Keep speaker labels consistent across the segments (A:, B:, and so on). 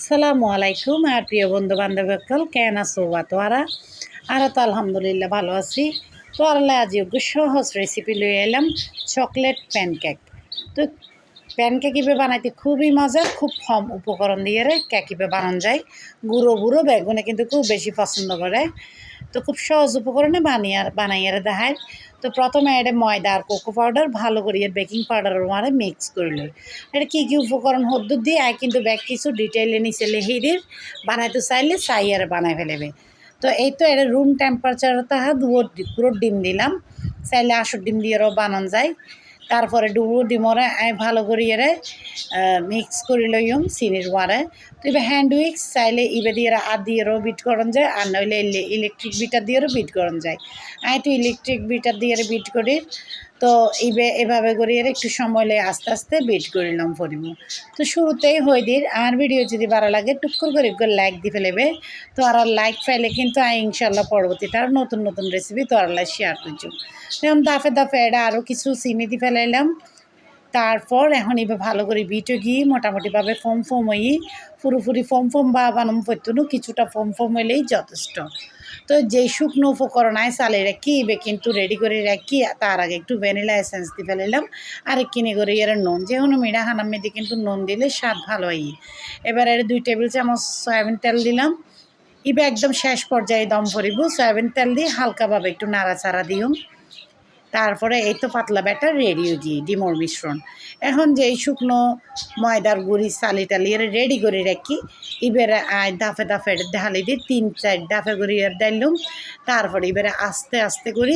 A: আসসালামু আলাইকুম আর প্রিয় বন্ধু বান্ধবসকল কেন আছো তোরা আর তো আলহামদুলিল্লাহ ভালো আছি। তো আল্লাহ আজ সহজ রেসিপি লয়ে এলাম চকলেট প্যানকেক। তো প্যানকেক ইবে বানাইতে খুবই মজা, খুব কম উপকরণ দিয়ে কেক ইবে বানানো যায়। গুঁড়ো বেগুনে কিন্তু খুব বেশি পছন্দ করে। তো খুব সহজ উপকরণে বানাইয়ার দেখায়। তো প্রথমে এটা ময়দা আর কোকো পাউডার ভালো করে বেকিং পাউডারের মারে মিক্স করে লই। এটা কী উপকরণ হদ্দুর দিয়ে কিন্তু ব্যাগ কিছু ডিটেইলে নিচে লিখে দিয়ে বানাইতে চাইলে চাইয়ারে বানাই ফেলেবে। তো এই তো এটা রুম টেম্পারেচার তাহা পুরো ডিম দিলাম, চাইলে আসর ডিম দিয়েও বানানো যায়। তারপরে ডুবো ডিমরে ভালো করে মিক্স করে লইম চিনির ওয়ারে। তো এবার হ্যান্ড উইক্স চাইলে ইবে দিয়ে দিয়েও বিট করন যায়, আর নইলে ইলেকট্রিক বিটার দিয়েও বিট করন যায়। তো ইলেকট্রিক বিটার দিয়ে বিট করি। তো এভাবে করে একটু সময় লেগে আস্তে আস্তে বিট করিলাম পরিব। তো শুরুতেই হয়ে দিই। আর ভিডিও যদি ভালো লাগে টুকুর করে লাইক দিয়ে ফেলেবে। তো আর লাইক পাইলে কিন্তু ইনশাল্লাহ পরবর্তীতে আর নতুন নতুন রেসিপি তো আর শেয়ার করছো। যেমন দাফে এটা আরও কিছু চিনি দিয়ে ফেলাইলাম। তারপর এখন এবার ভালো করে বিটও গিয়ে মোটামুটিভাবে ফোম হই, পুরোপুরি ফোম বা বানাম পড়তো কিছুটা ফোম হইলেই যথেষ্ট। তো যেই শুকনো উপকরণ চালে রাখি এবার কিন্তু রেডি করে রাখি। তার আগে একটু ভ্যানিলা এসেন্স দিয়ে ফেলাইলাম, আর কিনে করে নুন, যেকোনো মিঠা খানার মধ্যে কিন্তু নুন দিলে স্বাদ ভালো হয়। এবার 2 টেবিল চামচ সয়াবিন তেল দিলাম। এবার একদম শেষ পর্যায়ে দম ভরিব। সয়াবিন তেল দিয়ে হালকাভাবে একটু নাড়াচাড়া দিও। তারপরে এই তো পাতলা ব্যাটার রেডি হয়ে গিয়ে ডিমোর মিশ্রণ। এখন যে শুকনো ময়দার গুঁড়ি টালিয়ে রেডি করে রাখি, এবারে দাফে ঢালি দিয়ে 3-4 দাফে করে ডাইলুম। তারপরে এবারে আস্তে আস্তে করে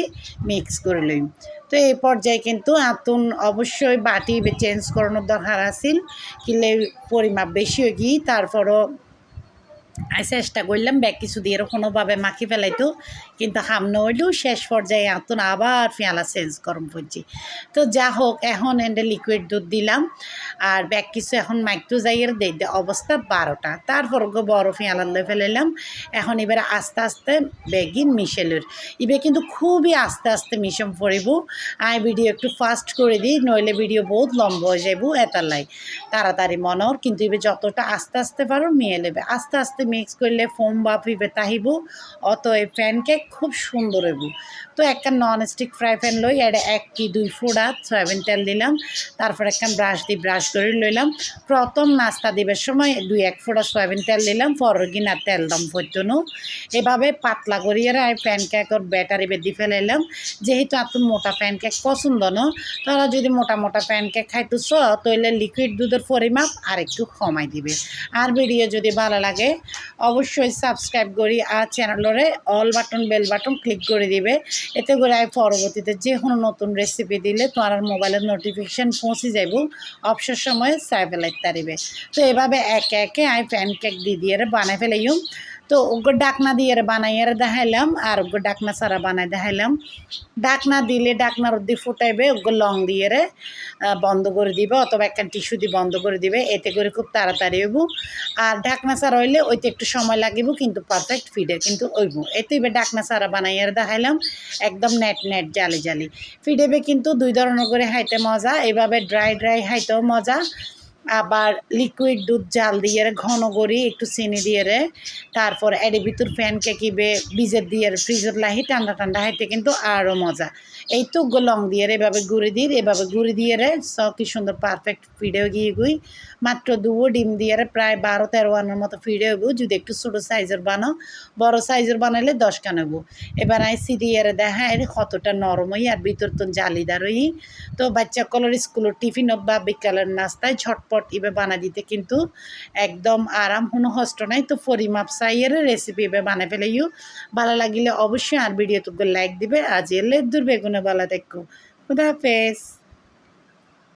A: মিক্স করে লইম। তো এই পর্যায়ে কিন্তু আতুন অবশ্যই বাটি চেঞ্জ করানোর দরকার আছিল, কিলে পরিমাপ বেশি হয়ে গিয়ে তারপরও চেষ্টা করলাম ব্যাগ কিছু দিয়ে কোনোভাবে মাখি ফেলাইতো, কিন্তু হামনা হইলেও শেষ পর্যায়ে আতুন আবার পেঁয়ালা চেঞ্জ গরম করছি। তো যা হোক, এখন এন্ডে লিকুইড দুধ দিলাম আর ব্যাগ কিছু এখন মাইকটু যাইয়ের দে অবস্থা 12টা। তারপর বড় পেঁয়ালা লয়ে ফেলাইলাম। এখন এবারে আস্তে আস্তে ব্যাগি মিশেলের ইবে কিন্তু খুবই আস্তে আস্তে মিশম পড়িব। ভিডিও একটু ফাস্ট করে দিই, নইলে ভিডিও বহুত লম্বা হয়ে যাইব। এতালাই তাড়াতাড়ি মনর কিন্তু এবার যতটা আস্তে আস্তে পারো মিয়ে নেবে। আস্তে আস্তে মিক্স করলে ফোম বা ফিবে তাহিব, অতএব প্যানকেক খুব সুন্দর হইব। তো একটা ননস্টিক ফ্রাই প্যান লই, এটা 1 কি 2 ফোঁড়া সয়াবিন তেল দিলাম। তারপর একটা ব্রাশ করে লইলাম। প্রথম নাস্তা দিবার সময় 2-1 ফোঁড়া সয়াবিন তেল দিলাম, পরের গিনা তেল দম ফইতনো। এভাবে পাতলা করিয়ে প্যানকেকর ব্যাটার এবার দিয়ে ফেলাইলাম। যেহেতু এত মোটা প্যানকেক পছন্দ না, তারা যদি মোটা প্যানকেক খাইতেছ তাহলে লিকুইড দুধের পরিমাপ আর একটু কমাই দিবে। আর ভিডিও যদি ভালো লাগে অবশ্যই সাবস্ক্রাইব করি, আর চ্যানেলরে all button bell button click করে দিবে। এতে করে পরবর্তীতে যে কোনো নতুন রেসিপি দিলে তোমার মোবাইলের নোটিফিকেশান পৌঁছে যাইব, অবসর সময়ে চাই ফেলাইতে পারিবে। তো এভাবে একে একে প্যানকেক দিয়ে বানাই ফেলাইম। তো ওগো ডাকনা দিয়ে বানাইয়ার দেখাইলাম, আর ওগো ডাকনা ছাড়া বানাই দেখাইলাম। ডাকনা দিলে ডাকনার দিয়ে ফুটাইবে, ওগো লং দিয়ে বন্ধ করে দিবে, অথবা একটা টিস্যু দিয়ে বন্ধ করে দিবে। এতে করে খুব তাড়াতাড়ি হইব। আর ঢাকনা ছাড়া হইলে ওইতে একটু সময় লাগিব, কিন্তু পারফেক্ট ফিডে কিন্তু হইব। এতে এবার ডাকনা ছাড়া বানাইয়ার দেখাইলাম, একদম নেট জালি ফিডেবে কিন্তু 2 ধরনের করে হাইতে মজা। এভাবে ড্রাই হাইতেও মজা, আবার লিকুইড দুধ জাল দিয়ে ঘন করি একটু চিনি দিয়ে তারপর এর ভিতর প্যানকেক ইবে বীজের দিয়ে ফ্রিজের লাহি ঠান্ডা হাইতে কিন্তু আরও মজা। এই তো লং দিয়ে এভাবে গুঁড়ি দিয়ে কি সুন্দর পারফেক্ট ফিডেও গিয়ে গুই। মাত্র 2 ডিম দিয়ে প্রায় 12-13 আনার মতো ফিডে হবো। যদি একটু ছোটো সাইজের বানাও, বড় সাইজের বানাইলে 10 খান হবো। এবার সিদিয়ে দেখা কতটা নরমই আর ভিতর তো জালিদারই। তো বাচ্চা কলের স্কুলের টিফিন বা বিকালের নাস্তায় ঝটপট এবার বানা দিতে কিন্তু একদম আরাম, কোনো কষ্ট নাই। তো পরিমাপ চাইয়ের রেসিপি এবার বানাই ফেলাইও। ভালো লাগিলে অবশ্যই আর ভিডিও তো লাইক দিবে। আজ এলে দূর বেগুনে ভালো দেখো। খুদা হাফেজ।